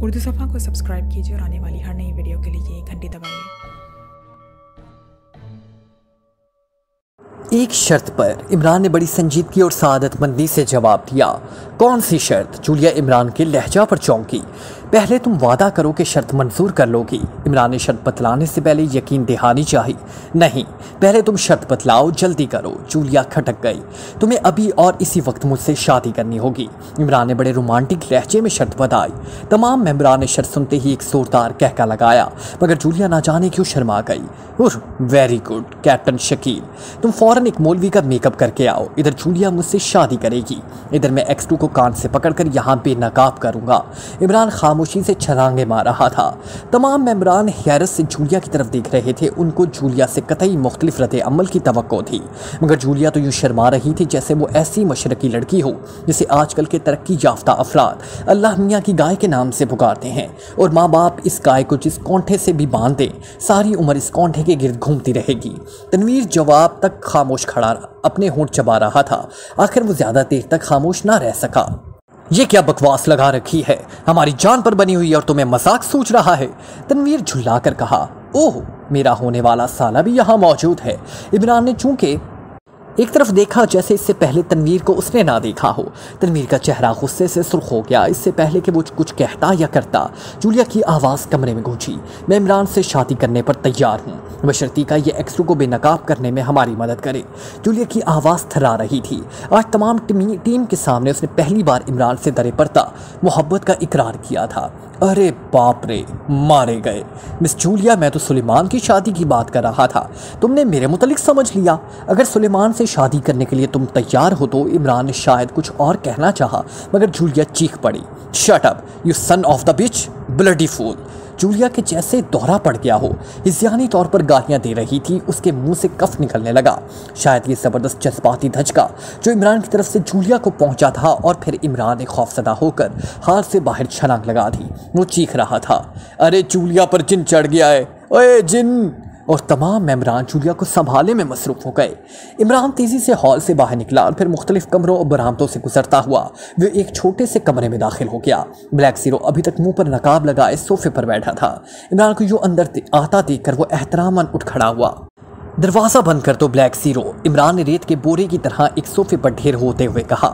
उर्दू सफ़ा को सब्सक्राइब कीजिए और आने वाली हर नई वीडियो के लिए घंटी दबाइए। एक शर्त पर इमरान ने बड़ी संजीदगी और सादतमंदी से जवाब दिया। कौन सी शर्त? जूलिया इमरान के लहजा पर चौंकी। पहले तुम वादा करो कि शर्त मंजूर कर लोगी। इमरान ने शर्त बतलाने से पहले यकीन दहानी चाहिए। नहीं, पहले तुम शर्त बतलाओ, जल्दी करो। जूलिया खटक गई। तुम्हें अभी और इसी वक्त मुझसे शादी करनी होगी। इमरान ने बड़े रोमांटिक लहजे में शर्त बताई। तमाम मेंबरान ने शर्त सुनते ही एक जोरदार कहका लगाया, मगर जूलिया ना जाने क्यों शर्मा गई। वेरी गुड कैप्टन शकील, तुम फौरन एक मौलवी का मेकअप करके आओ। इधर जूलिया मुझसे शादी करेगी, इधर मैं X2 को कान से पकड़कर यहाँ बेनकाब करूंगा। इमरान खामोशी से छलांगे मार रहा था। तमाम मेंबरान हैरत से जूलिया की तरफ देख रहे थे। उनको जूलिया से कतई मुख्तलिफ रद्द अमल की तवक्को थी, मगर जूलिया तो यूँ शर्मा रही थी जैसे वो ऐसी मशरकी लड़की हो जिसे आजकल के तरक्की याफ्ता अफराद अल्लाह मियाँ की गाय के नाम से पुकारते हैं, और माँ बाप इस गाय को जिस कौंठे से भी बांध दें सारी उम्र इस कौंठे के गिर्द घूमती रहेगी। तनवीर जवाब तक खामोश खड़ा अपने होंठ चबा रहा था। आखिर वो ज्यादा देर तक खामोश ना रह सका। ये क्या बकवास लगा रखी है? हमारी जान पर बनी हुई और तुम्हें मजाक सूझ रहा है? तनवीर झुल्लाकर कहा। ओह, मेरा होने वाला साला भी यहाँ मौजूद है। इमरान ने चूंकि एक तरफ देखा जैसे इससे पहले तनवीर को उसने ना देखा हो। तनवीर का चेहरा गुस्से से सुर्ख हो गया। इससे पहले कि वो कुछ कहता या करता, जूलिया की आवाज़ कमरे में गूंजी। मैं इमरान से शादी करने पर तैयार हूँ, बशर्ती का ये X2 को बेनकाब करने में हमारी मदद करे। जूलिया की आवाज़ थर्रा रही थी। आज तमाम टीम के सामने उसने पहली बार इमरान से दरे पर्दा मोहब्बत का इकरार किया था। अरे बाप रे, मारे गए। मिस जूलिया, मैं तो सुलेमान की शादी की बात कर रहा था, तुमने मेरे मुतलिक समझ लिया। अगर सुलेमान से शादी करने के लिए तुम तैयार हो तो इमरान ने शायद कुछ और कहना चाहा, मगर जूलिया चीख पड़ी। Shut up you son of the bitch, bloody fool. Julia के जैसे दोहरा पड़ गया हो, हिज़्यानी तौर पर गालियां दे रही थी। उसके मुंह से कफ निकलने लगा। शायद ये ज़बरदस्त जज्बाती धचका जो इमरान की तरफ से जूलिया को पहुंचा था, और फिर इमरान ने खौफजदा होकर हाल से बाहर छलांग लगा दी। वो चीख रहा था, अरे जूलिया पर जिन चढ़ गया है, ओए जिन। और तमाम मेंबरान जूलिया को संभालने में मसरूफ़ हो गए। इमरान तेज़ी से हॉल से बाहर निकला और फिर मुख्तलिफ कमरों और बरामदों से गुजरता हुआ वो एक छोटे से कमरे में दाखिल हो गया। ब्लैक ज़ीरो अभी तक मुंह पर नकाब लगाए सोफे पर बैठा था। इमरान को यूँ अंदर आता देखकर वो एहतरामन उठ खड़ा हुआ। दरवाज़ा बंद कर दो ब्लैक ज़ीरो, इमरान ने रेत के बोरे की तरह एक सोफे पर ढेर होते हुए कहा।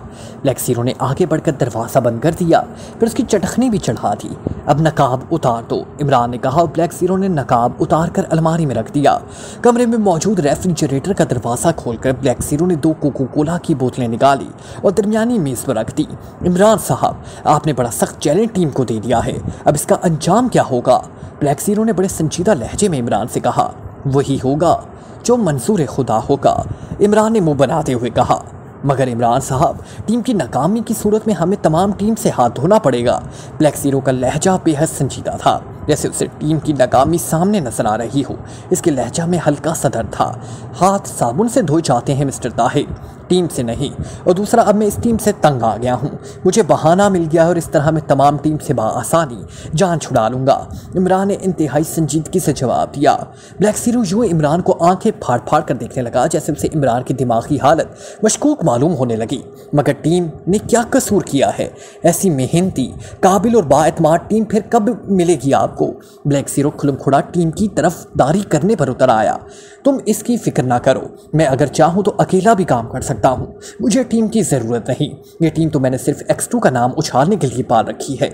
ब्लैक ज़ीरो ने आगे बढ़कर दरवाज़ा बंद कर दिया, फिर उसकी चटखनी भी चढ़ा दी। अब नकाब उतार दो, इमरान ने कहा। ब्लैक ज़ीरो ने नकाब उतार कर अलमारी में रख दिया। कमरे में मौजूद रेफ्रिजरेटर का दरवाज़ा खोलकर ब्लैक ज़ीरो ने 2 कोको कोला की बोतलें निकाली और दरमियानी मेज़ पर रख दी। इमरान साहब, आपने बड़ा सख्त चैलेंज टीम को दे दिया है, अब इसका अंजाम क्या होगा? ब्लैक ज़ीरो ने बड़े संजीदा लहजे में इमरान से कहा। वही होगा जो मंसूर खुदा होगा, इमरान ने मुंह बनाते हुए कहा। मगर इमरान साहब, टीम की नाकामी की सूरत में हमें तमाम टीम से हाथ धोना पड़ेगा। ब्लैक ज़ीरो का लहजा बेहद संजीदा था, जैसे उसे टीम की नाकामी सामने नजर आ रही हो। इसके लहजा में हल्का सदर था। हाथ साबुन से धोए जाते हैं मिस्टर ताहिर, टीम से नहीं। और दूसरा, अब मैं इस टीम से तंग आ गया हूँ। मुझे बहाना मिल गया है और इस तरह मैं तमाम टीम से बआसानी जान छुड़ा लूँगा। इमरान ने इंतहाई संजीदगी से जवाब दिया। ब्लैक ज़ीरो यूँ इमरान को आंखें फाड़ फाड़ कर देखने लगा जैसे उसे इमरान की दिमागी हालत मशकूक मालूम होने लगी। मगर टीम ने क्या कसूर किया है? ऐसी मेहनती, काबिल और बाएतमाद टीम फिर कब मिलेगी आपको? ब्लैक ज़ीरो खुलमखुड़ा टीम की तरफदारी करने पर उतर आया। तुम इसकी फिक्र ना करो, मैं अगर चाहूँ तो अकेला भी काम कर सकता हूँ। मुझे टीम की ज़रूरत नहीं। ये टीम तो मैंने सिर्फ X2 का नाम उछालने के लिए पाल रखी है।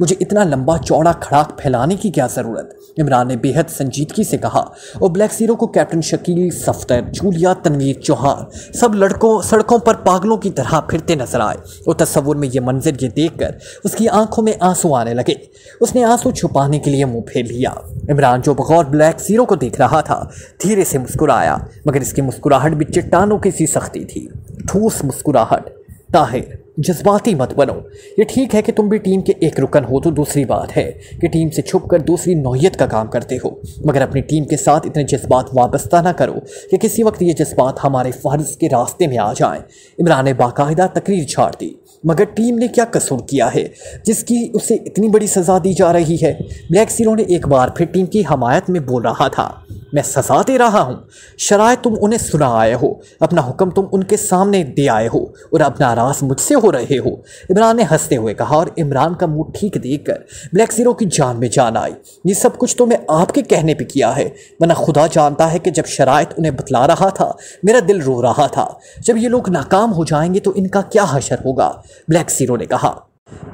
मुझे इतना लंबा चौड़ा खड़ाक फैलाने की क्या ज़रूरत? इमरान ने बेहद संजीदगी से कहा। और ब्लैक ज़ीरो को कैप्टन शकील, सफ्तर, जूलिया, तनवीर, चौहान सब लड़कों सड़कों पर पागलों की तरह फिरते नजर आए। और तस्वुर में ये मंजर ये देखकर उसकी आंखों में आंसू आने लगे। उसने आंसू छुपाने के लिए मुंह फेर लिया। इमरान जो बगौर ब्लैक ज़ीरो को देख रहा था धीरे से मुस्कुराया, मगर इसकी मुस्कुराहट भी चट्टानों की सी सख्ती थी। ठोस मुस्कुराहट। ताहिर, जज्बाती मत बनो। ये ठीक है कि तुम भी टीम के एक रुकन हो, तो दूसरी बात है कि टीम से छुपकर दूसरी नौयत का काम करते हो। मगर अपनी टीम के साथ इतने जज्बात वाबस्ता ना करो कि किसी वक्त ये जज्बात हमारे फ़र्ज के रास्ते में आ जाएं। इमरान ने बाकायदा तकरीर छाड़ दी। मगर टीम ने क्या कसूर किया है जिसकी उसे इतनी बड़ी सज़ा दी जा रही है? ब्लैक ज़ीरो ने एक बार फिर टीम की हमायत में बोल रहा था। मैं सजा दे रहा हूँ? शराय तुम उन्हें सुना आए हो, अपना हुक्म तुम उनके सामने दे आए हो और अब नाराज मुझसे हो रहे हो। इमरान ने हंसते हुए कहा और इमरान का मुंह ठीक देखकर ब्लैक ज़ीरो की जान में जान आई। ये सब कुछ तो मैं आपके कहने पे किया है, वरना खुदा जानता है कि जब शरायत उन्हें बतला रहा था मेरा दिल रो रहा था। जब ये लोग नाकाम हो जाएंगे तो इनका क्या हशर होगा? ब्लैक ज़ीरो ने कहा।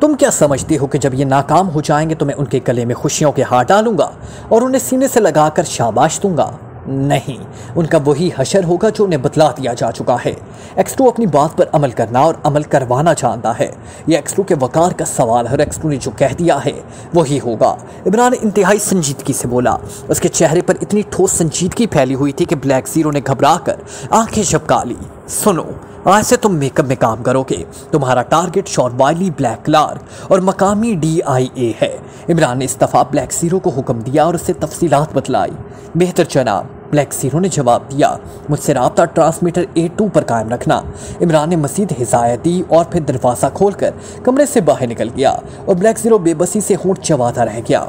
तुम क्या समझते हो कि जब ये नाकाम हो जाएंगे तो मैं उनके गले में खुशियों के हार डालूंगा और उन्हें सीने से लगाकर शाबाश दूंगा? नहीं, उनका वही हशर होगा जो उन्हें बतला दिया जा चुका है। एक्स2 अपनी बात पर अमल करना और अमल करवाना जानता है। यह एक्स2 के वकार का सवाल है और एक्स2 ने जो कह दिया है वही होगा। इमरान इंतहाई संजीदगी से बोला। उसके चेहरे पर इतनी ठोस संजीदगी फैली हुई थी कि ब्लैक ज़ीरो ने घबरा कर आंखें झपका ली। सुनो, आज से तुम मेकअप में काम करोगे। तुम्हारा टारगेट शॉन वाइली, ब्लैक क्लार्क और मकामी DIA है। इमरान ने इस दफ़ा ब्लैक ज़ीरो को हुक्म दिया और उससे तफसीलात बतलाई। बेहतर जनाब, ब्लैक ज़ीरो ने जवाब दिया। मुझसे राब्ता ट्रांसमीटर A2 पर कायम रखना। इमरान ने मज़ीद हिदायत दी और फिर दरवाज़ा खोलकर कमरे से बाहर निकल गया और ब्लैक ज़ीरो बेबसी से होंठ चबाता रह गया।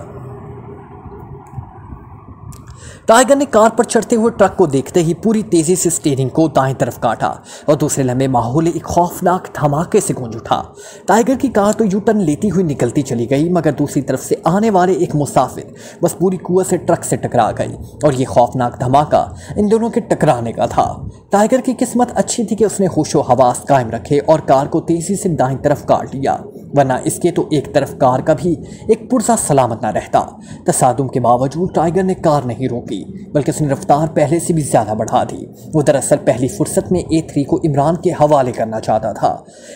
टाइगर ने कार पर चढ़ते हुए ट्रक को देखते ही पूरी तेजी से स्टीयरिंग को दाएं तरफ काटा और दूसरे लम्हे माहौल एक खौफनाक धमाके से गूंज उठा। टाइगर की कार तो यू टर्न लेती हुई निकलती चली गई, मगर दूसरी तरफ से आने वाले एक मुसाफिर बस पूरी कुव्वत से ट्रक से टकरा गई और ये खौफनाक धमाका इन दोनों के टकराने का था। टाइगर की किस्मत अच्छी थी कि उसने होशो हवास कायम रखे और कार को तेजी से दाएं तरफ काट लिया, वरना इसके तो एक तरफ कार का भी एक पुर्जा सलामत न रहता। तसादुम के बावजूद टाइगर ने कार नहीं रोकी, बल्कि उसने रफ्तार पहले से भी ज्यादा बढ़ा दी। वो दरअसल पहली फुर्सत में A3 को इमरान के हवाले करना चाहता था।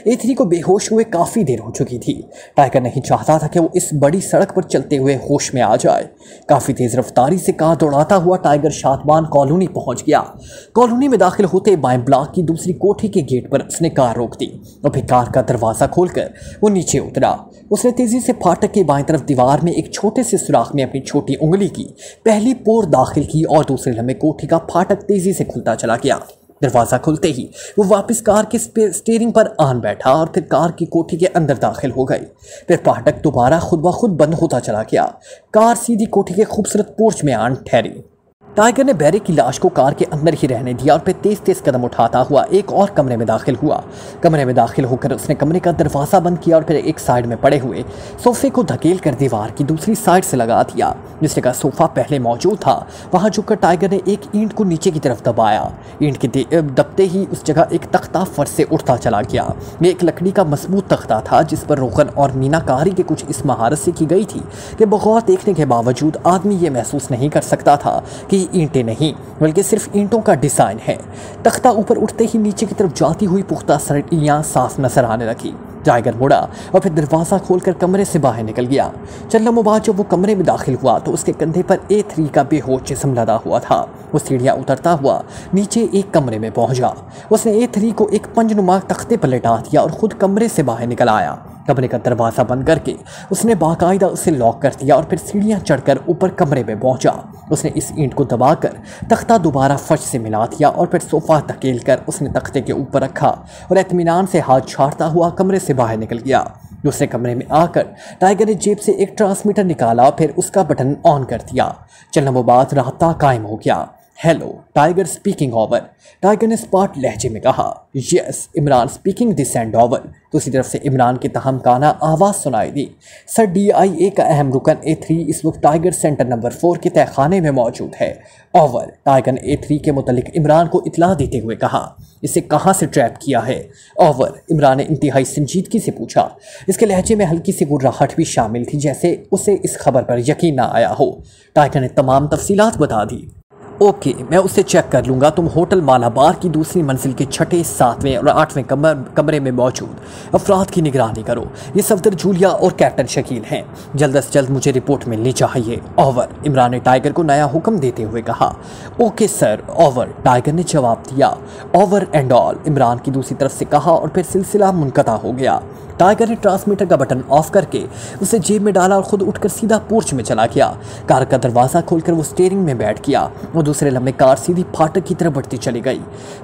A3 को बेहोश हुए काफ़ी देर हो चुकी थी। टाइगर नहीं चाहता था कि वो इस बड़ी सड़क पर चलते हुए होश में आ जाए। काफ़ी तेज़ रफ्तारी से कार दौड़ाता हुआ टाइगर शातबान कॉलोनी पहुंच गया। कॉलोनी में दाखिल होते बाएं ब्लॉक की दूसरी कोठी के गेट पर उसने कार रोक दी और फिर कार का दरवाज़ा खोलकर वो नीचे उतरा। उसने तेज़ी से फाटक के बाएं तरफ दीवार में एक छोटे से सुराख में अपनी छोटी उंगली की पहली पोर दाखिल की और दूसरे लम्हे कोठी का फाटक तेजी से खुलता चला गया। दरवाज़ा खुलते ही वो वापस कार के स्टीयरिंग पर आन बैठा और फिर कार की कोठी के अंदर दाखिल हो गई। फिर फाटक दोबारा खुद ब खुद बंद होता चला गया। कार सीधी कोठी के खूबसूरत पोर्च में आन ठहरी। टाइगर ने बैरे की लाश को कार के अंदर ही रहने दिया और फिर तेज तेज कदम उठाता हुआ एक और कमरे में दाखिल हुआ। कमरे में दाखिल होकर उसने कमरे का दरवाज़ा बंद किया और फिर एक साइड में पड़े हुए सोफे को धकेल कर दीवार की दूसरी साइड से लगा दिया। जिस जगह सोफा पहले मौजूद था वहां झुककर टाइगर ने एक ईंट को नीचे की तरफ दबाया। ईंट के दबते ही उस जगह एक तख्ता फर्श से उठता चला गया। ये एक लकड़ी का मजबूत तख्ता था जिस पर रोगन और मीनाकारी के कुछ इस महारत से की गई थी कि बगौर देखने के बावजूद आदमी ये महसूस नहीं कर सकता था कि ईंटें नहीं बल्कि सिर्फ ईंटों का डिज़ाइन है। तख्ता ऊपर उठते ही नीचे की तरफ जाती हुई पुख्ता सरियाँ साफ नजर आने लगी। टाइगर मुड़ा और फिर दरवाज़ा खोलकर कमरे से बाहर निकल गया। चंद लम्हों बाद जब वो कमरे में दाखिल हुआ तो उसके कंधे पर A3 का बेहोश जिस्म लदा हुआ था। वो सीढ़ियाँ उतरता हुआ नीचे एक कमरे में पहुंचा। उसने A3 को एक पंजनुमा तख्ते पर लेटा दिया और खुद कमरे से बाहर निकल आया। कमरे का दरवाज़ा बंद करके उसने बाकायदा उसे लॉक कर दिया और फिर सीढ़ियाँ चढ़कर ऊपर कमरे में पहुंचा। उसने इस ईंट को दबाकर तख्ता दोबारा फर्श से मिला दिया और फिर सोफ़ा धकेल कर उसने तख्ते के ऊपर रखा और इत्मीनान से हाथ छाड़ता हुआ कमरे से बाहर निकल गया। दूसरे कमरे में आकर टाइगर ने जेब से एक ट्रांसमीटर निकाला और फिर उसका बटन ऑन कर दिया। चंद लम्हों बाद राब्ता कायम हो गया। Hello, tiger speaking over. Tiger ने स्पॉट लहजे में कहा। Yes, Imran speaking this and over. दूसरी तरफ से इमरान की तहमकाना आवाज़ सुनाई दी। सर, DIA का अहम रुकन A3 इस वक्त टाइगर सेंटर नंबर 4 के तहखाने में मौजूद है। ओवर। टाइगर ने A3 के मुतल्लिक इमरान को इतला देते हुए कहा। इसे कहाँ से ट्रैप किया है? ओवर। इमरान ने इंतहाई संजीदगी से पूछा। इसके लहजे में हल्की सी गुर्राहट भी शामिल थी, जैसे उसे इस खबर पर यकीन ना आया हो। टाइगर ने तमाम तफसीलात बता दी। ओके, मैं उसे चेक कर लूँगा। तुम होटल मालाबार की दूसरी मंजिल के 6, 7वें और 8वें कमरे में मौजूद अफराद की निगरानी करो। ये सफदर जूलिया और कैप्टन शकील हैं। जल्द से जल्द मुझे रिपोर्ट मिलनी चाहिए। ओवर। इमरान ने टाइगर को नया हुक्म देते हुए कहा। Okay sir. ओवर। टाइगर ने जवाब दिया। Over and all. इमरान की दूसरी तरफ से कहा और फिर सिलसिला मुनक़ता हो गया। टाइगर ने ट्रांसमीटर का बटन ऑफ करके उसे जेब में डाला और खुद उठकर सीधा पोर्च में चला गया। कार का दरवाज़ा खोलकर वो स्टीयरिंग में बैठ गया और दूसरे लम्हे कार सीधी फाटक की तरफ बढ़ती चली गई।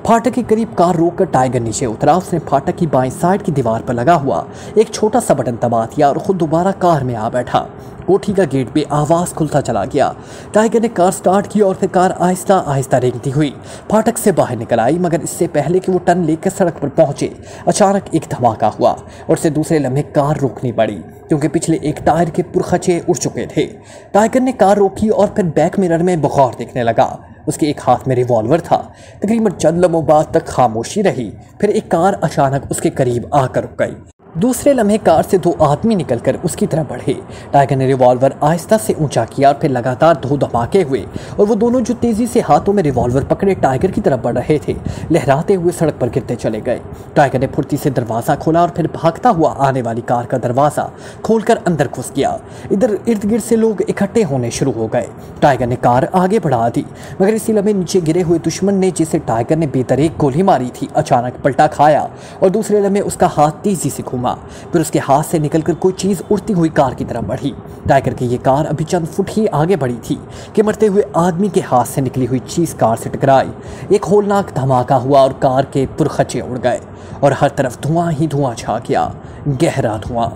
फाटक के करीब कार रोककर टाइगर नीचे उतरा। उसने फाटक की बाईं साइड की दीवार पर लगा हुआ एक छोटा सा बटन दबा दिया और खुद दोबारा कार में आ बैठा। कोठी का गेट पे आवाज़ खुलता चला गया। टाइगर ने कार स्टार्ट की और फिर कार आहिस्ता आहिस्ता रेंगती हुई फाटक से बाहर निकल आई, मगर इससे पहले कि वो टर्न लेकर सड़क पर पहुंचे अचानक एक धमाका हुआ और उससे दूसरे लम्हे कार रोकनी पड़ी क्योंकि पिछले एक टायर के पुरखचे उड़ चुके थे। टाइगर ने कार रोकी और फिर बैक मिरर में बगौर देखने लगा। उसके एक हाथ में रिवॉल्वर था। तकरीबन चंद लम्हों बाद तक खामोशी रही, फिर एक कार अचानक उसके करीब आकर रुक गई। दूसरे लम्हे कार से 2 आदमी निकलकर उसकी तरफ बढ़े। टाइगर ने रिवॉल्वर आहिस्ता से ऊंचा किया और फिर लगातार 2 धमाके हुए और वो दोनों जो तेजी से हाथों में रिवॉल्वर पकड़े टाइगर की तरफ बढ़ रहे थे, लहराते हुए सड़क पर गिरते चले गए। टाइगर ने फुर्ती से दरवाज़ा खोला और फिर भागता हुआ आने वाली कार का दरवाज़ा खोलकर अंदर घुस गया। इधर इर्द गिर्द से लोग इकट्ठे होने शुरू हो गए। टाइगर ने कार आगे बढ़ा दी, मगर इसी लम्हे नीचे गिरे हुए दुश्मन ने, जिसे टाइगर ने बेतरतीब गोली मारी थी, अचानक पलटा खाया और दूसरे लम्हे उसका हाथ तेजी से घूमा। फिर उसके हाथ से निकलकर कोई चीज उड़ती हुई कार की तरफ बढ़ी। टाइगर की ये कार अभी चंद फुट ही आगे बढ़ी थी कि मरते हुए आदमी के हाथ से निकली हुई चीज कार से टकराई। एक होलनाक धमाका हुआ और कार के पुरखचे उड़ गए और हर तरफ धुआं ही धुआं छा गया, गहरा धुआं।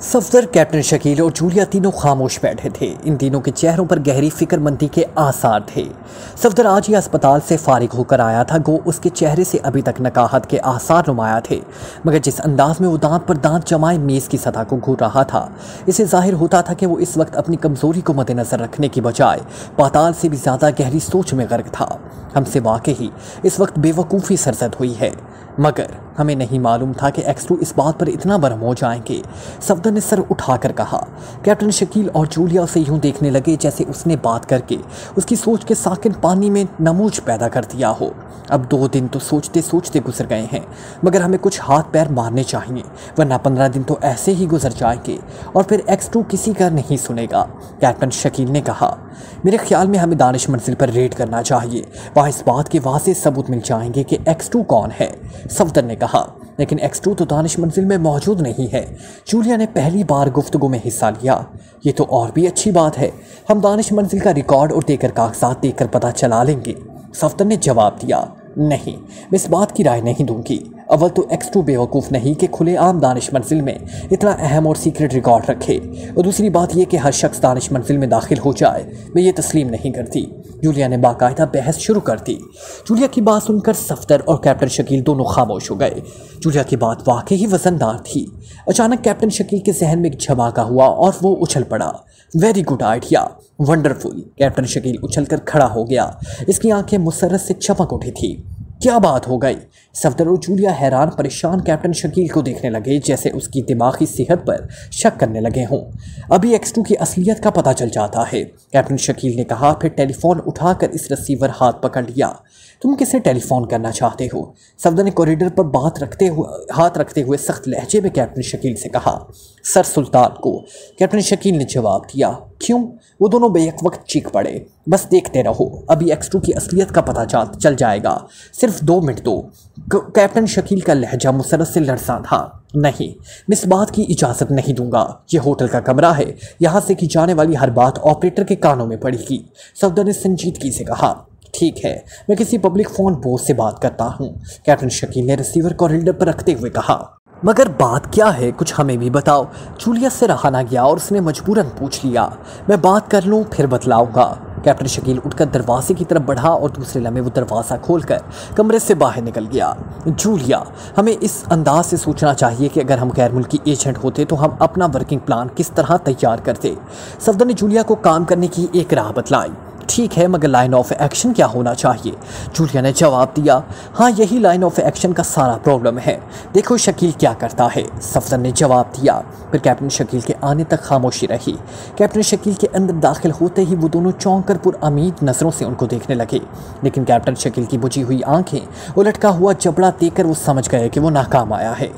सफदर, कैप्टन शकील और जूलिया तीनों खामोश बैठे थे। इन तीनों के चेहरों पर गहरी फिक्रमंदी के आसार थे। सफदर आज ही अस्पताल से फारिग होकर आया था, गो उसके चेहरे से अभी तक नकाहत के आसार नुमाया थे, मगर जिस अंदाज में वो दांत पर दांत जमाए मेज़ की सतह को घूर रहा था, इससे जाहिर होता था कि वो इस वक्त अपनी कमज़ोरी को मद्देनज़र रखने की बजाय पाताल से भी ज़्यादा गहरी सोच में गर्क था। हमसे वाकई इस वक्त बेवकूफ़ी सरजद हुई है, मगर हमें नहीं मालूम था कि एक्स2 इस बात पर इतना बरहम हो जाएंगे। सफदर ने सर उठाकर कहा। कैप्टन शकील और जूलिया उसे यूं देखने लगे जैसे उसने बात करके उसकी सोच के साकिन पानी में नमूज पैदा कर दिया हो। अब 2 दिन तो सोचते सोचते गुजर गए हैं, मगर हमें कुछ हाथ पैर मारने चाहिए, वरना 15 दिन तो ऐसे ही गुजर जाएंगे और फिर एक्स2 किसी का नहीं सुनेगा। कैप्टन शकील ने कहा, मेरे ख्याल में हमें दानिश मंजिल पर रेड करना चाहिए, वहाँ इस बात के वाज़ेह सबूत मिल जाएंगे कि एक्स2 कौन है। सफदर ने कहा, लेकिन एक्स2 तो दानिश मंजिल में मौजूद नहीं है। जूलिया ने पहली बार गुफ्तगू में हिस्सा लिया। ये तो और भी अच्छी बात है, हम दानिश मंजिल का रिकॉर्ड और देकर कागजात देखकर पता चला लेंगे। सफदर ने जवाब दिया, नहीं, मैं इस बात की राय नहीं दूंगी। अव्वल तो एक्स2 बेवकूफ़ नहीं कि खुलेआम दानिश मंजिल में इतना अहम और सीक्रेट रिकॉर्ड रखे, और दूसरी बात यह कि हर शख्स दानिश मंजिल में दाखिल हो जाए, मैं ये तस्लीम नहीं करती। जूलिया ने बाकायदा बहस शुरू कर दी। जूलिया की बात सुनकर सफदर और कैप्टन शकील दोनों खामोश हो गए। जूलिया की बात वाकई ही वजनदार थी। अचानक कैप्टन शकील के जहन में एक झमाका हुआ और वो उछल पड़ा। Very good idea, wonderful. Captain Shakeel उछलकर खड़ा हो गया। इसकी आंखें मुसर्रत से चमक उठी थी। क्या बात हो गई? सफदर और जूलिया हैरान परेशान कैप्टन शकील को देखने लगे, जैसे उसकी दिमागी सेहत पर शक करने लगे हों। अभी एक्स2 की असलियत का पता चल जाता है, कैप्टन शकील ने कहा। फिर टेलीफोन उठाकर इस रिसीवर हाथ पकड़ लिया। तुम किसे टेलीफोन करना चाहते हो? सफदर ने कॉरिडोर पर हाथ रखते हुए सख्त लहजे में कैप्टन शकील से कहा। सर सुल्तान को, कैप्टन शकील ने जवाब दिया। क्यों? वो दोनों बेक वक्त चीख पड़े। बस देखते रहो, अभी एक्स2 की असलियत का पता चल जाएगा। सिर्फ 2 मिनट दो। कैप्टन शकील का लहजा मुसरत से लड़सा था। नहीं, मैं इस बात की इजाज़त नहीं दूंगा। ये होटल का कमरा है, यहाँ से की जाने वाली हर बात ऑपरेटर के कानों में पड़ेगी। सफदर ने संजीदगी से कहा। ठीक है, मैं किसी पब्लिक फ़ोन बॉस से बात करता हूँ, कैप्टन शकील ने रिसीवर कॉरिडोर पर रखते हुए कहा। मगर बात क्या है, कुछ हमें भी बताओ। जूलिया से रहा ना गया और उसने मजबूरन पूछ लिया। मैं बात कर लूँ फिर बतलाऊंगा। कैप्टन शकील उठकर दरवाजे की तरफ बढ़ा और दूसरे लम्हे वो दरवाज़ा खोलकर कमरे से बाहर निकल गया। जूलिया, हमें इस अंदाज से सोचना चाहिए कि अगर हम गैर मुल्की एजेंट होते तो हम अपना वर्किंग प्लान किस तरह तैयार करते। सफदर ने जूलिया को काम करने की एक राह बतलाई। ठीक है, मगर लाइन ऑफ एक्शन क्या होना चाहिए? जूलिया ने जवाब दिया। हाँ, यही लाइन ऑफ एक्शन का सारा प्रॉब्लम है। देखो शकील क्या करता है, सफदर ने जवाब दिया। फिर कैप्टन शकील के आने तक खामोशी रही। कैप्टन शकील के अंदर दाखिल होते ही वो दोनों चौंक कर पुरअमीद नज़रों से उनको देखने लगे, लेकिन कैप्टन शकील की बुझी हुई आंखें और लटका हुआ जबड़ा देखकर वो समझ गए कि वो नाकाम आया है।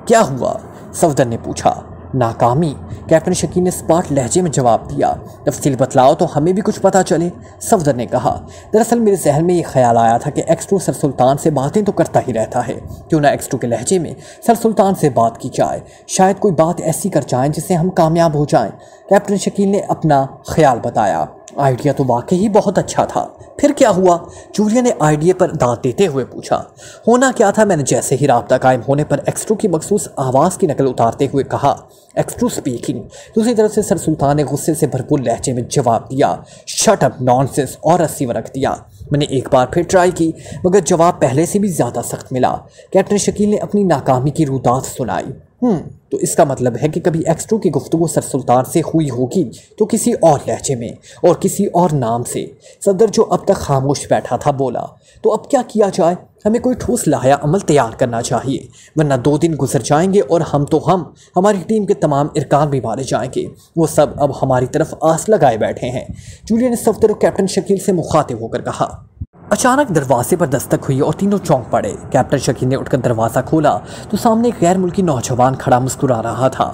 क्या हुआ? सफदर ने पूछा। नाकामी, कैप्टन शकील ने स्पाट लहजे में जवाब दिया। तफसील बतलाओ तो हमें भी कुछ पता चले, सफदर ने कहा। दरअसल मेरे जहन में ये ख्याल आया था कि एक्स2 सर सुल्तान से बातें तो करता ही रहता है, क्यों ना एक्स2 के लहजे में सर सुल्तान से बात की जाए, शायद कोई बात ऐसी कर जाए जिससे हम कामयाब हो जाएं। कैप्टन शकील ने अपना ख्याल बताया। आइडिया तो वाकई ही बहुत अच्छा था। फिर क्या हुआ? जूलिया ने आइडिया पर दांत देते हुए पूछा। होना क्या था, मैंने जैसे ही राब्ता कायम होने पर एक्स्ट्रू की मखसूस आवाज़ की नकल उतारते हुए कहा। एक्स्ट्रू स्पीकिंग। दूसरी तरफ से सर सुल्तान ने गुस्से से भरपूर लहजे में जवाब दिया, शट अप नॉनसेंस, और रस्सी रख दिया। मैंने एक बार फिर ट्राई की, मगर जवाब पहले से भी ज़्यादा सख्त मिला। कैप्टन शकील ने अपनी नाकामी की रुदात सुनाई। तो इसका मतलब है कि कभी एक्स्ट्रू की गुफ्तगू सर सुल्तान से हुई होगी तो किसी और लहजे में और किसी और नाम से। सदर जो अब तक खामोश बैठा था बोला, तो अब क्या किया जाए? हमें कोई ठोस लाया अमल तैयार करना चाहिए, वरना 2 दिन गुजर जाएंगे और हम हमारी टीम के तमाम इरकान भी मारे जाएंगे। वो सब अब हमारी तरफ आस लगाए बैठे हैं। जूलिया ने सफदर और कैप्टन शकील से मुखातिब होकर कहा। अचानक दरवाजे पर दस्तक हुई और तीनों चौंक पड़े। कैप्टन शकील ने उठकर दरवाज़ा खोला तो सामने एक गैर मुल्की नौजवान खड़ा मुस्कुरा रहा था।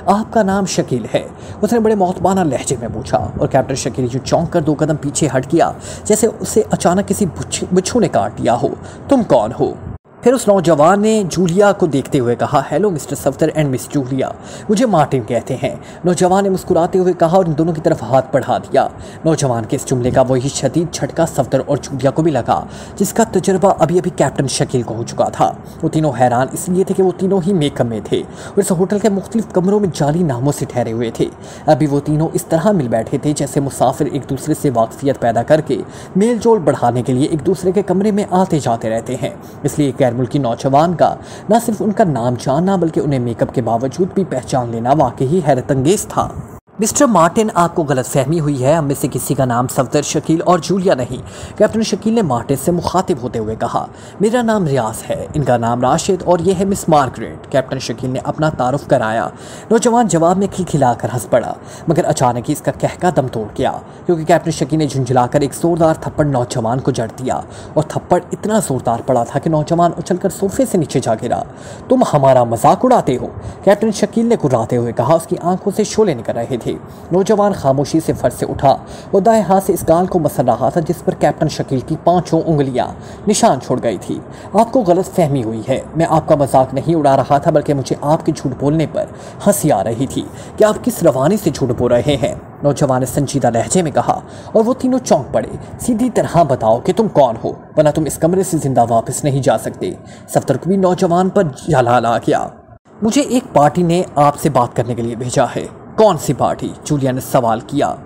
आपका नाम शकील है? उसने बड़े मौतबाना लहजे में पूछा और कैप्टन शकील जो चौंक कर 2 कदम पीछे हट गया, जैसे उसे अचानक किसी बिच्छू ने काट लिया हो। तुम कौन हो? फिर उस नौजवान ने जूलिया को देखते हुए कहा, hello mister Safdar and miss Julia, मुझे मार्टिन कहते हैं। नौजवान ने मुस्कुराते हुए कहा और इन दोनों की तरफ हाथ बढ़ा दिया। नौजवान के इस जुमले का वही शदीद झटका सफदर और जूलिया को भी लगा, जिसका तजर्बा अभी अभी कैप्टन शकील को हो चुका था। वो तीनों हैरान इसलिए थे कि वो तीनों ही मेकअप में थे और इस होटल के मुख्तलिफ कमरों में जाली नामों से ठहरे हुए थे। अभी वो तीनों इस तरह मिल बैठे थे जैसे मुसाफिर एक दूसरे से वाकफियत पैदा करके मेल जोल बढ़ाने के लिए एक दूसरे के कमरे में आते जाते रहते हैं। इसलिए गैर मुल्की नौजवान का न सिर्फ उनका नाम जानना बल्कि उन्हें मेकअप के बावजूद भी पहचान लेना वाकई ही हैरत अंगेज था। मिस्टर मार्टिन, आपको गलतफहमी हुई है। हम में से किसी का नाम सफदर, शकील और जूलिया नहीं। कैप्टन शकील ने मार्टिन से मुखातिब होते हुए कहा, मेरा नाम रियाज है, इनका नाम राशिद और ये है मिस मार्गरेट। कैप्टन शकील ने अपना तारुफ कराया। नौजवान जवाब में खिलखिलाकर हंस पड़ा, मगर अचानक ही इसका कहका दम तोड़ गया, क्योंकि कैप्टन शकील ने झुंझलाकर एक जोरदार थप्पड़ नौजवान को जड़ दिया और थप्पड़ इतना जोरदार पड़ा था कि नौजवान उछलकर सोफे से नीचे जा गिरा। तुम हमारा मजाक उड़ाते हो? कैप्टन शकील ने कुर्राते हुए कहा। उसकी आंखों से शोले निकल रहे थे। नौजवान खामोशी से फर्श से उठा और दाएं हाथ से इस गाल को मसल रहा था जिस पर कैप्टन शकील की 5 उंगलियां निशान छोड़ गई थी। आपको गलत फहमी हुई है, मैं आपका मजाक नहीं उड़ा रहा था, बल्कि मुझे आपके झूठ बोलने पर हंसी आ रही थी कि आप किस रवानी से झूठ बोल रहे हैं। नौजवान ने संजीदा लहजे में कहा और वो तीनों चौंक पड़े। सीधी तरह बताओ कि तुम कौन हो, वरना तुम इस कमरे से जिंदा वापस नहीं जा सकते। सफदर को भी नौजवान पर जलाल आ गया। मुझे एक पार्टी ने आपसे बात करने के लिए भेजा है। कौन सी पार्टी? जूलिया ने सवाल किया।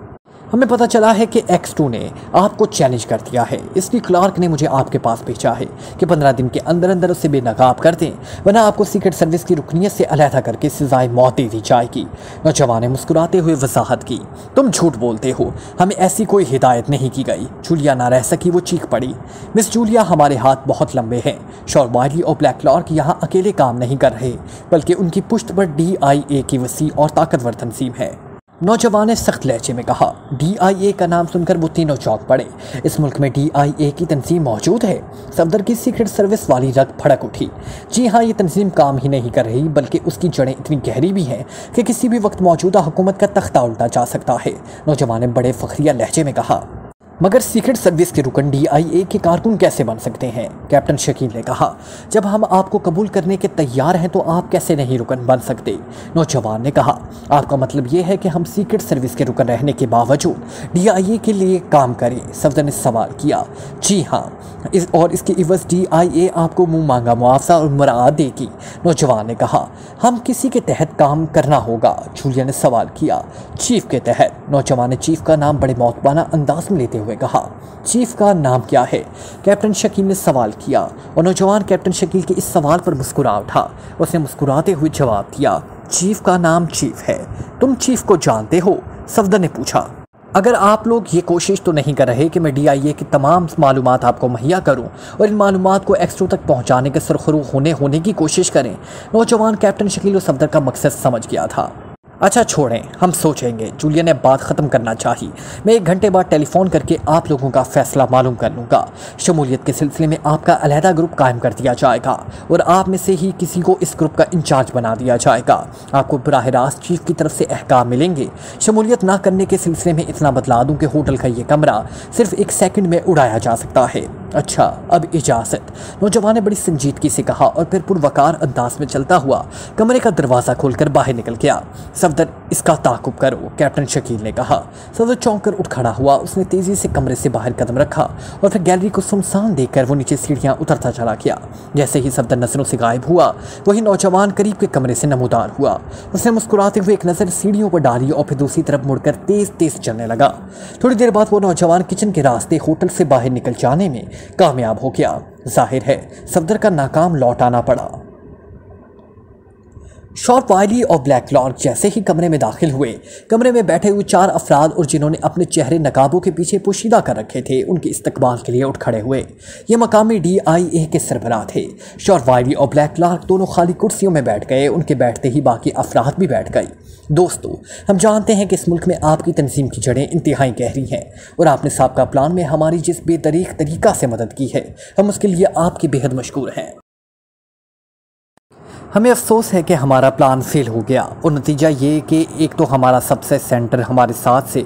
हमें पता चला है कि एक्स2 ने आपको चैलेंज कर दिया है, इसलिए क्लार्क ने मुझे आपके पास भेजा है कि 15 दिन के अंदर अंदर उसे बेनकाब कर दें, वरना आपको सीक्रेट सर्विस की रुकनियत से अलहदा करके सजाए मौत दे दी जाएगी। नौजवान ने मुस्कुराते हुए वजाहत की, तुम झूठ बोलते हो, हमें ऐसी कोई हिदायत नहीं की गई। जूलिया ना रह सकी, वो चीख पड़ी। मिस जूलिया, हमारे हाथ बहुत लंबे हैं। शॉर वाइली और ब्लैक क्लार्क यहाँ अकेले काम नहीं कर रहे, बल्कि उनकी पुश्त पर DIA की वसी और ताकतवर तंजीम है। नौजवान ने सख्त लहजे में कहा। DIA का नाम सुनकर वो तीनों चौंक पड़े। इस मुल्क में DIA की तंजीम मौजूद है? सफदर की सीक्रेट सर्विस वाली रग फड़क उठी। जी हाँ, ये तंजीम काम ही नहीं कर रही, बल्कि उसकी जड़ें इतनी गहरी भी हैं कि किसी भी वक्त मौजूदा हुकूमत का तख्ता उल्टा जा सकता है। नौजवान ने बड़े फखरिया लहजे में कहा। मगर सीक्रेट सर्विस के रुकन DIA के कारकुन कैसे बन सकते हैं? कैप्टन शकील ने कहा। जब हम आपको कबूल करने के तैयार हैं तो आप कैसे नहीं रुकन बन सकते? नौजवान ने कहा। आपका मतलब ये है कि हम सीक्रेट सर्विस के रुकन रहने के बावजूद DIA के लिए काम करें? सफदर ने सवाल किया। जी हाँ, और इसके इवज़ DIA आपको मुंह मांगा मुआवजा और मुराद देगी। नौजवान ने कहा। हम किसी के तहत काम करना होगा? जूलिया ने सवाल किया। चीफ के तहत। नौजवान ने चीफ का नाम बड़े मौतबाना अंदाज में लेते हुए कहा। चीफ का नाम क्या है? कैप्टन शकील ने सवाल किया और नौजवान कैप्टन शकील के इस सवाल पर मुस्कुरा उठा। उसने मुस्कुराते हुए जवाब दिया, चीफ का नाम चीफ है। तुम चीफ को जानते हो? सफदर ने पूछा। अगर आप लोग ये कोशिश तो नहीं कर रहे कि मैं DIA की तमाम मालूमात आपको मुहैया करूं और इन मालूमात को एक्स2 तक पहुंचाने के सुरखरू होने की कोशिश करें? नौजवान कैप्टन शकील और सफदर का मकसद समझ गया था। अच्छा छोड़ें, हम सोचेंगे। जूलिया ने बात ख़त्म करना चाही। मैं 1 घंटे बाद टेलीफोन करके आप लोगों का फ़ैसला मालूम कर लूँगा। शमूलियत के सिलसिले में आपका अलहदा ग्रुप कायम कर दिया जाएगा और आप में से ही किसी को इस ग्रुप का इंचार्ज बना दिया जाएगा। आपको बराह रास्त चीफ की तरफ से अहकाम मिलेंगे। शमूलियत ना करने के सिलसिले में इतना बतला दूँ कि होटल का ये कमरा सिर्फ 1 सेकंड में उड़ाया जा सकता है। अच्छा, अब इजाज़त। नौजवान ने बड़ी संजीदगी से कहा और फिर पुरवकार अंदाज में चलता हुआ कमरे का दरवाज़ा खोलकर बाहर निकल गया। सफदर इसका ताकुब करो, कैप्टन शकील ने कहा। सफदर चौंक कर उठ खड़ा हुआ। उसने तेजी से कमरे से बाहर कदम रखा और फिर गैलरी को सुनसान देखकर वो नीचे सीढ़ियां उतरता चला गया। जैसे ही सफदर नजरों से गायब हुआ वही नौजवान करीब के कमरे से नमूदार हुआ। उसने मुस्कुराते हुए एक नज़र सीढ़ियों पर डाली और फिर दूसरी तरफ मुड़कर तेज तेज चलने लगा। थोड़ी देर बाद वो नौजवान किचन के रास्ते होटल से बाहर निकल जाने में कामयाब हो गया। जाहिर है सफदर का नाकाम लौट आना पड़ा। शॉर्प वाइली और ब्लैक लॉर्ड जैसे ही कमरे में दाखिल हुए, कमरे में बैठे हुए 4 अफराद और जिन्होंने अपने चेहरे नकाबों के पीछे पोशीदा कर रखे थे, उनके इस्तकबाल के लिए उठ खड़े हुए। ये मकामी DIA के सरबराह थे। शॉर्प वाइली और ब्लैक लॉर्ड दोनों खाली कुर्सियों में बैठ गए। उनके बैठते ही बाकी अफराद भी बैठ गई। दोस्तों, हम जानते हैं कि इस मुल्क में आपकी तंजीम की जड़ें इंतहाई गहरी हैं और आपने साबका प्लान में हमारी जिस बेतरीक तरीका से मदद की है, हम उसके लिए आपके बेहद मशकूर हैं। हमें अफसोस है कि हमारा प्लान फेल हो गया और नतीजा ये कि एक तो हमारा सबसे सेंटर हमारे साथ से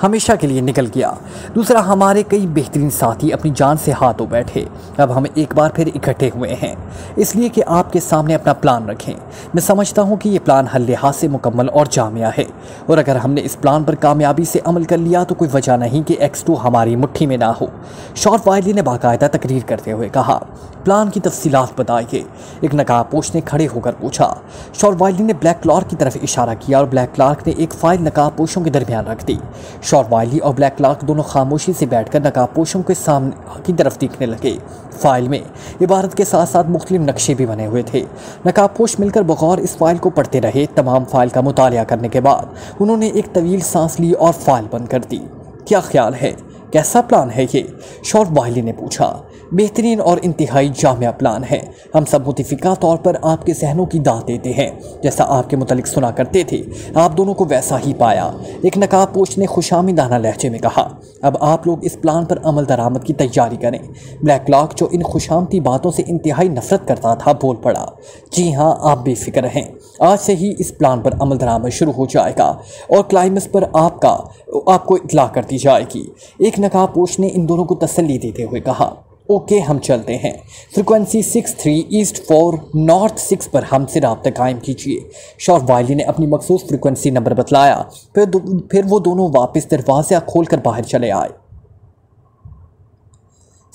हमेशा के लिए निकल गया, दूसरा हमारे कई बेहतरीन साथी अपनी जान से हाथों बैठे। अब हम एक बार फिर इकट्ठे हुए हैं इसलिए कि आपके सामने अपना प्लान रखें। मैं समझता हूँ कि ये प्लान हर लिहाज से मुकम्मल और जामिया है और अगर हमने इस प्लान पर कामयाबी से अमल कर लिया तो कोई वजह नहीं कि X2 हमारी मुट्ठी में ना हो। शॉर्प वाइली ने बाकायदा तकरीर करते हुए कहा। प्लान की तफसीलात बताइए, एक नकाबपोश ने खड़े होकर पूछा। शॉर्प वाइली ने ब्लैक क्लार्क की तरफ इशारा किया और ब्लैक क्लार्क ने एक फाइल नकाबपोशों के दरमियान रख दी। शॉर्प वाइली और ब्लैक क्लार्क दोनों खामोशी से बैठकर नकाबपोशों के सामने की तरफ देखने लगे। फाइल में इबारत के साथ साथ मुख्तलिफ नक्शे भी बने हुए थे। नकाबपोश मिलकर बगौर इस फाइल को पढ़ते रहे। तमाम फाइल का मुतालिया करने के बाद उन्होंने एक तवील सांस ली और फाइल बंद कर दी। क्या ख्याल है, कैसा प्लान है ये? शॉर्प वाइली ने पूछा। बेहतरीन और इंतहाई जामिया प्लान है। हम सब मुतफिका तौर पर आपके जहनों की दाद देते हैं। जैसा आपके मुतालिक सुना करते थे, आप दोनों को वैसा ही पाया, एक नकाबपोश ने खुशामिदाना लहजे में कहा। अब आप लोग इस प्लान पर अमल दरामद की तैयारी करें। ब्लैक क्लार्क, जो इन खुशामती बातों से इंतहाई नफरत करता था, बोल पड़ा। जी हाँ, आप बेफिक्र रहें, आज से ही इस प्लान पर अमल दरामद शुरू हो जाएगा और क्लाइमेक्स पर आपको इतला कर दी जाएगी। एक नकाबपोश ने इन दोनों को तसल्ली देते हुए कहा। ओके, हम चलते हैं। फ्रीक्वेंसी 63 ईस्ट 4 नॉर्थ 6 पर हमसे रब्ता कायम कीजिए। शॉर्प वाइली ने अपनी मखसूस फ्रीक्वेंसी नंबर बतलाया। फिर वो दोनों वापस दरवाज़ा खोलकर बाहर चले आए।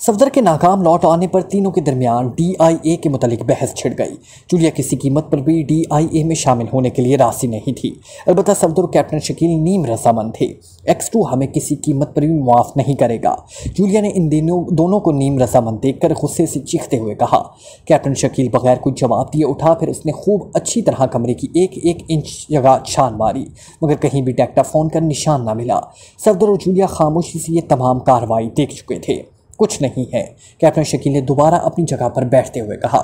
सफदर के नाकाम लौट आने पर तीनों के दरमियान DIA के मुतालिक बहस छिड़ गई। जूलिया किसी कीमत पर भी DIA में शामिल होने के लिए राजी नहीं थी। अलबत्ता सफदर और कैप्टन शकील नीम रजामंद थे। X2 हमें किसी कीमत पर भी मुआफ़ नहीं करेगा। जूलिया ने इन दोनों को नीम रजामंद देखकर गुस्से से चीखते हुए कहा। कैप्टन शकील बगैर कुछ जवाब दिए उठा। फिर उसने खूब अच्छी तरह कमरे की एक इंच जगह छान मारी, मगर कहीं भी डेक्टाफोन का निशान ना मिला। सफदर और जूलिया खामोशी से ये तमाम कार्रवाई देख चुके थे। कुछ नहीं है, कैप्टन शकील ने दोबारा अपनी जगह पर बैठते हुए कहा।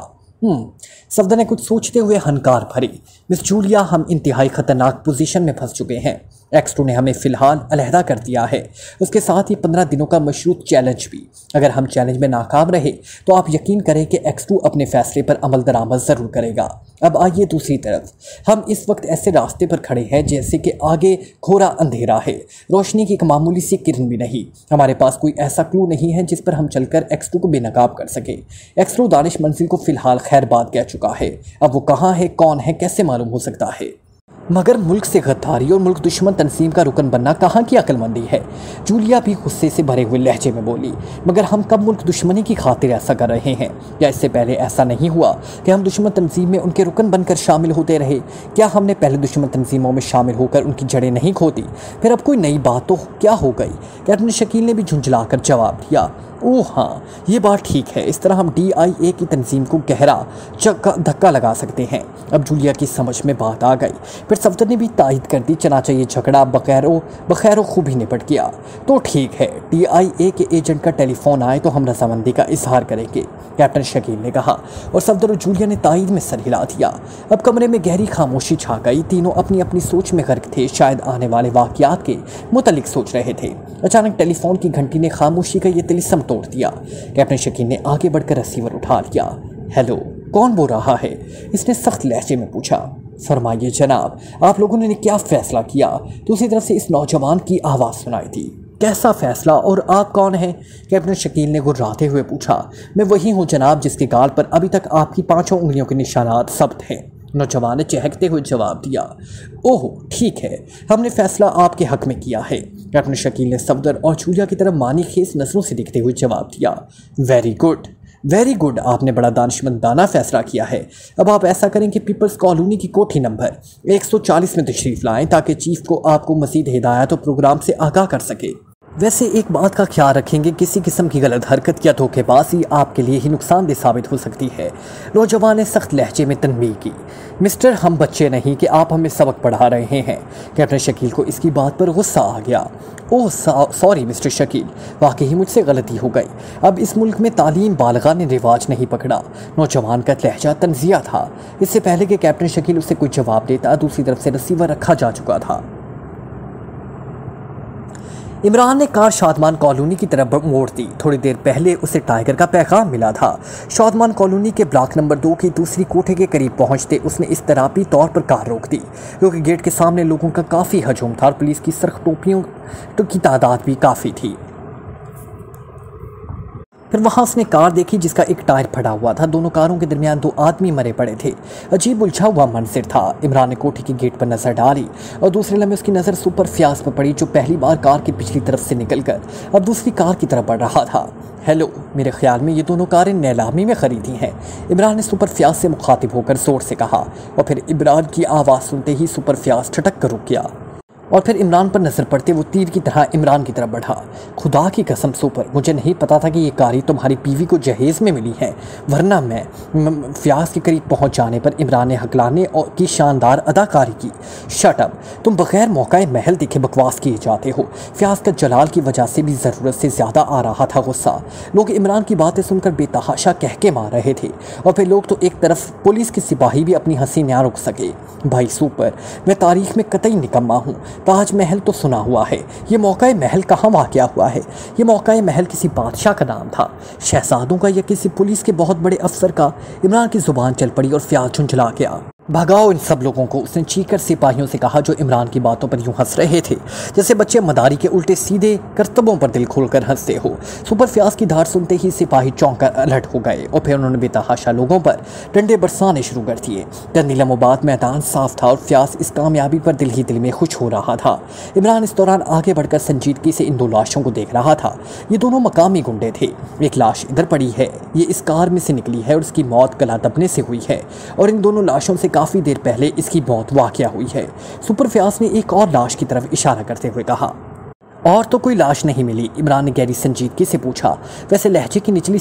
सफदर ने कुछ सोचते हुए हनकार भरी। मिस जूलिया, हम इंतहाई खतरनाक पोजीशन में फंस चुके हैं। X2 ने हमें फ़िलहाल अलहदा कर दिया है, उसके साथ ही 15 दिनों का मशरूत चैलेंज भी। अगर हम चैलेंज में नाकाम रहे तो आप यकीन करें कि X2 अपने फ़ैसले पर अमल दरामद ज़रूर करेगा। अब आइए दूसरी तरफ, हम इस वक्त ऐसे रास्ते पर खड़े हैं जैसे कि आगे घोरा अंधेरा है, रोशनी की एक मामूली सी किरण भी नहीं। हमारे पास कोई ऐसा क्लू नहीं है जिस पर हम चलकर X2 को बेनकाब कर सके। X2 दानिश मंजिल को फ़िलहाल खैरबाद कह चुका है। अब वो कहाँ है, कौन है, कैसे मालूम हो सकता है? मगर मुल्क से गद्दारी और मुल्क दुश्मन तंजीम का रुकन बनना कहाँ की अक्लमंदी है? जूलिया भी गुस्से से भरे हुए लहजे में बोली। मगर हम कब मुल्क दुश्मनी की खातिर ऐसा कर रहे हैं? क्या इससे पहले ऐसा नहीं हुआ कि हम दुश्मन तंजीम में उनके रुकन बनकर शामिल होते रहे? क्या हमने पहले दुश्मन तंजीमों में शामिल होकर उनकी जड़ें नहीं खोदी? फिर अब कोई नई बात तो क्या हो गई? कैप्टन शकील ने भी झुंझलाकर जवाब दिया। ओह हाँ, ये बात ठीक है। इस तरह हम DIA की तंजीम को गहरा धक्का लगा सकते हैं। अब जूलिया की समझ में बात आ गई। फिर सफदर ने भी तायद कर दी। चनाचा ये झगड़ा बखैर खूब ही निपट गया। तो ठीक है, DIA के एजेंट का टेलीफोन आए तो हम रजामंदी का इजहार करेंगे, कैप्टन शकील ने कहा और सफदर और जूलिया ने तायद में सर हिला दिया। अब कमरे में गहरी खामोशी छा गई। तीनों अपनी अपनी सोच में गर्क थे, शायद आने वाले वाक़यात के मुतलिक सोच रहे थे। अचानक टेलीफोन की घंटी ने खामोशी का ये तिलिस्म तोड़ दिया। कैप्टन शकील ने आगे बढ़कर रिसीवर उठा लिया। हेलो, कौन बोल रहा है? इसने सख्त लहजे में पूछा। फरमाइए जनाब, आप लोगों ने क्या फ़ैसला किया? दूसरी तरफ से इस नौजवान की आवाज़ सुनाई थी। कैसा फ़ैसला और आप कौन हैं? कैप्टन शकील ने गुर्राते हुए पूछा। मैं वही हूँ जनाब जिसके गाल पर अभी तक आपकी 5 उंगलियों के निशानात सब्त हैं। नौजवान ने चहकते हुए जवाब दिया। ओह ठीक है, हमने फैसला आपके हक में किया है। कैप्टन शकील ने सफदर और जूलिया की तरफ मानी खेस नजरों से देखते हुए जवाब दिया। वेरी गुड, आपने बड़ा दानिशमंदाना फैसला किया है। अब आप ऐसा करें कि पीपल्स कॉलोनी की कोठी नंबर 140 में तशरीफ़ लाएं ताकि चीफ को आपको मज़ीद हिदायत और प्रोग्राम से आगाह कर सके। वैसे एक बात का ख्याल रखेंगे, किसी किस्म की गलत हरकत या धोखेबाजी आपके लिए ही नुकसानदेह साबित हो सकती है। नौजवान ने सख्त लहजे में तनबीह की। मिस्टर, हम बच्चे नहीं कि आप हमें सबक पढ़ा रहे हैं। कैप्टन शकील को इसकी बात पर गुस्सा आ गया। ओह सॉरी मिस्टर शकील, वाकई मुझसे गलती हो गई। अब इस मुल्क में तालीम बालगा ने रिवाज नहीं पकड़ा। नौजवान का लहजा तंजिया था। इससे पहले कि कैप्टन शकील उसे कुछ जवाब देता, दूसरी तरफ से रिसीवर रखा जा चुका था। इमरान ने कार शादमान कॉलोनी की तरफ मोड़ दी। थोड़ी देर पहले उसे टाइगर का पैगाम मिला था। शादमान कॉलोनी के ब्लॉक नंबर 2 की दूसरी कोठे के करीब पहुंचते उसने इस्तराबी तौर पर कार रोक दी, क्योंकि गेट के सामने लोगों का काफ़ी हजूम था और पुलिस की सरख टोपियों की तादाद भी काफ़ी थी। फिर वहाँ उसने कार देखी जिसका एक टायर फटा हुआ था। दोनों कारों के दरमियान 2 आदमी मरे पड़े थे। अजीब उलझा हुआ मंजर था। इमरान ने कोठी के गेट पर नजर डाली और दूसरे लम्हे उसकी नज़र सुपर फ्याज पर पड़ी, जो पहली बार कार की पिछली तरफ से निकलकर अब दूसरी कार की तरफ बढ़ रहा था। हेलो, मेरे ख्याल में ये दोनों कारें नीलामी में खरीदी हैं, इमरान ने सुपर फ्याज से मुखातिब होकर जोर से कहा। और फिर इमरान की आवाज़ सुनते ही सुपर फ्याज ठटक कर रुक गया और फिर इमरान पर नजर पड़ते वो तीर की तरह इमरान की तरफ बढ़ा। खुदा की कसम सुपर, मुझे नहीं पता था कि ये कारी तुम्हारी बीवी को जहेज में मिली है, वरना मैं फ्याज के करीब पहुंच जाने पर इमरान ने हकलाने की शानदार अदाकारी की। शट अप, तुम बगैर मौकाए महल देखे बकवास किए जाते हो। फ्याज का जलाल की वजह से भी ज़रूरत से ज़्यादा आ रहा था गुस्सा। लोग इमरान की बातें सुनकर बेतहाशा कह के मार रहे थे और फिर लोग तो एक तरफ पुलिस के सिपाही भी अपनी हंसी ना रुक सके। भाई सुपर, मैं तारीख में कतई निकम्मा हूँ। ताजमहल तो सुना हुआ है, ये मौका-ए महल कहाँ वाक़या हुआ है? ये मौका-ए महल किसी बादशाह का नाम था, शहजादों का या किसी पुलिस के बहुत बड़े अफसर का? इमरान की जुबान चल पड़ी और फ्याज झुंझला गया। भगाओ इन सब लोगों को, उसने चीखकर सिपाहियों से कहा जो इमरान की बातों पर यूं हंस रहे थे जैसे बच्चे मदारी के उल्टे सीधे करतबों पर दिल खोलकर हंसते हो। सुपर फ्याज की धार सुनते ही सिपाही चौंक कर अलर्ट हो गए और फिर उन्होंने बेतहाशा लोगों पर डंडे बरसाने शुरू कर दिए। चंद लम्हों बाद मैदान साफ था और फ्याज इस कामयाबी पर दिल ही दिल में खुश हो रहा था। इमरान इस दौरान आगे बढ़कर संजीदगी से इन 2 लाशों को देख रहा था। ये दोनों मकामी गुंडे थे। एक लाश इधर पड़ी है, ये इस कार में से निकली है और इसकी मौत गला दबने से हुई है, और इन दोनों लाशों से काफ़ी देर पहले इसकी मौत वाक़या हुई है। सुपर फ्याज ने एक और लाश की तरफ इशारा करते हुए कहा। और तो कोई लाश नहीं मिली? इमरान ने गहरी संजीदगी से पूछा। वैसे लहजे की निचली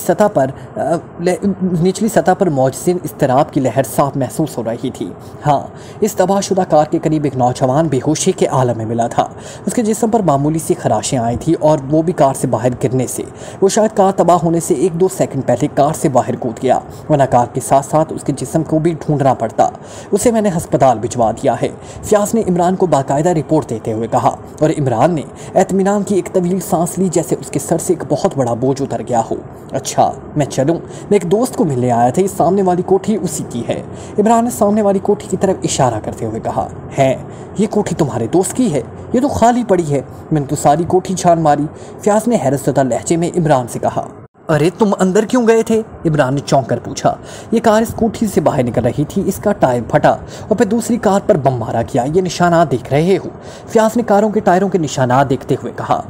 सतह पर मौजज़िन इस्तराब की लहर साफ महसूस हो रही थी। हाँ, इस तबाहशुदा कार के करीब एक नौजवान बेहोशी के आलम में मिला था। उसके जिस्म पर मामूली सी खराशें आई थी और वो भी कार से बाहर गिरने से। वो शायद कार तबाह होने से 1-2 सेकंड पहले कार से बाहर कूद गया, वरना कार के साथ साथ उसके जिस्म को भी ढूंढना पड़ता। उसे मैंने अस्पताल भिजवा दिया है, फ्याज ने इमरान को बाकायदा रिपोर्ट देते हुए कहा। और इमरान ने इत्मीनान की एक तवील सांस ली, जैसे उसके सर से एक बहुत बड़ा बोझ उतर गया हो। अच्छा, मैं चलूं? मैं एक दोस्त को मिलने आया था, इस सामने वाली कोठी उसी की है। इमरान ने सामने वाली कोठी की तरफ इशारा करते हुए कहा। है, ये कोठी तुम्हारे दोस्त की है? ये तो खाली पड़ी है, मैंने तो सारी कोठी छान मारी, फ्याज ने हैरतज़दा लहजे में इमरान से कहा। अरे तुम अंदर क्यों गए थे? इमरान ने चौंक कर पूछा। ये कार इस कोठी से बाहर निकल रही थी, इसका टायर फटा और फिर दूसरी कार पर बम मारा गया। ये निशानात देख रहे हो? फ्याज ने कारों के टायरों के निशानात देखते हुए कहा।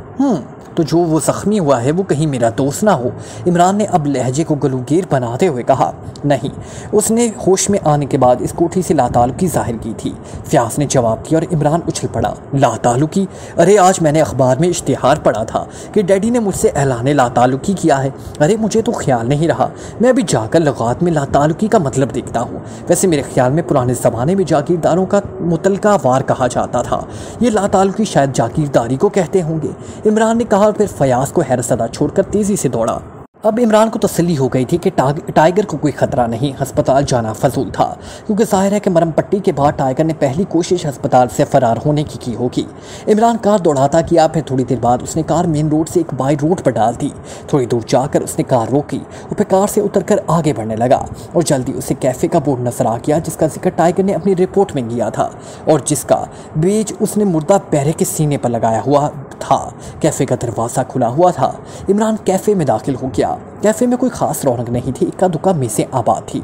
तो जो वो ज़ख्मी हुआ है वो कहीं मेरा दोस्त ना हो? इमरान ने अब लहजे को गलूगीर बनाते हुए कहा। नहीं, उसने होश में आने के बाद इस कोठी से लातालुकी जाहिर की थी, फ्याज ने जवाब दिया और इमरान उछल पड़ा। लातालुकी? अरे आज मैंने अखबार में इश्तिहार पढ़ा था कि डैडी ने मुझसे ऐलान लातालुकी किया है। अरे मुझे तो ख्याल नहीं रहा, मैं अभी जाकर लुगात में लातालुकी का मतलब देखता हूँ। वैसे मेरे ख्याल में पुराने ज़माने में जागीरदारों का मुतलका वार कहा जाता था, ये लातालुकी शायद जागीरदारी को कहते होंगे, इमरान ने कहा। और फिर फयाज को हैरतज़दा छोड़कर तेजी से दौड़ा। अब इमरान को तसल्ली हो गई थी कि टाइगर को कोई ख़तरा नहीं, अस्पताल जाना फजूल था, क्योंकि जाहिर है कि मरम पट्टी के बाद टाइगर ने पहली कोशिश अस्पताल से फ़रार होने की होगी। इमरान कार दौड़ाता किया, फिर थोड़ी देर बाद उसने कार मेन रोड से एक बाई रोड पर डाल दी। थोड़ी दूर जाकर उसने कार रोकी और फिर कार से उतरकर आगे बढ़ने लगा और जल्दी उसे कैफ़े का बोर्ड नजर आ गया जिसका जिक्र टाइगर ने अपनी रिपोर्ट में किया था और जिसका बेज उसने मुर्दा पैरे के सीने पर लगाया हुआ था। कैफ़े का दरवाज़ा खुला हुआ था। इमरान कैफ़े में दाखिल हो गया। कैफ़े में कोई ख़ास रौनक नहीं थी, इक्का दुक्का मेज़ें आबाद थी।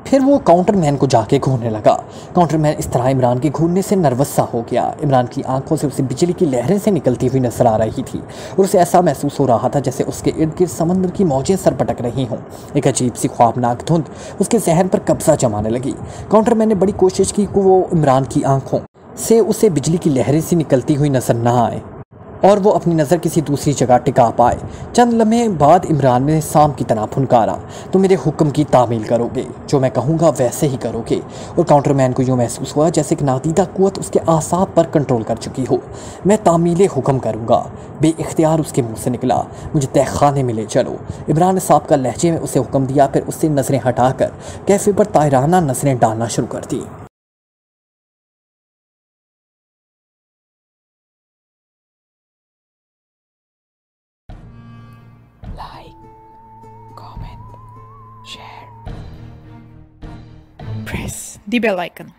फिर वो काउंटरमैन को जाके घूरने लगा। काउंटरमैन इस तरह इमरान के घूरने से नर्वस सा हो गया। इमरान की आंखों से उसे बिजली की लहरें से निकलती हुई नजर आ रही थी और उसे ऐसा महसूस हो रहा था जैसे उसके इर्द गिर्द समंदर की मौजें सर पटक रही हों। एक अजीब सी ख्वाबनाक धुंध उसके जहन पर कब्जा जमाने लगी। काउंटरमैन ने बड़ी कोशिश की कि वो इमरान की आंखों से उसे बिजली की लहरें सी निकलती हुई नजर न आए और वो अपनी नज़र किसी दूसरी जगह टिका पाए। चंद लम्हे बाद इमरान ने सांप की तरह फुनकारा, तुम मेरे हुक्म की तामील करोगे, जो मैं कहूँगा वैसे ही करोगे। और काउंटरमैन को यूँ महसूस हुआ जैसे कि नादीदा कुव्वत उसके आसाब पर कंट्रोल कर चुकी हो। मैं तामील हुक्म करूँगा, बेइख्तियार उसके मुँह से निकला, मुझे तहखाने में ले चलो। इमरान ने साबका लहजे में उसे हुक्म दिया, फिर उससे नज़रें हटाकर कैफे पर तायराना नज़रें डालना शुरू कर दी। Like, comment, share, press the bell icon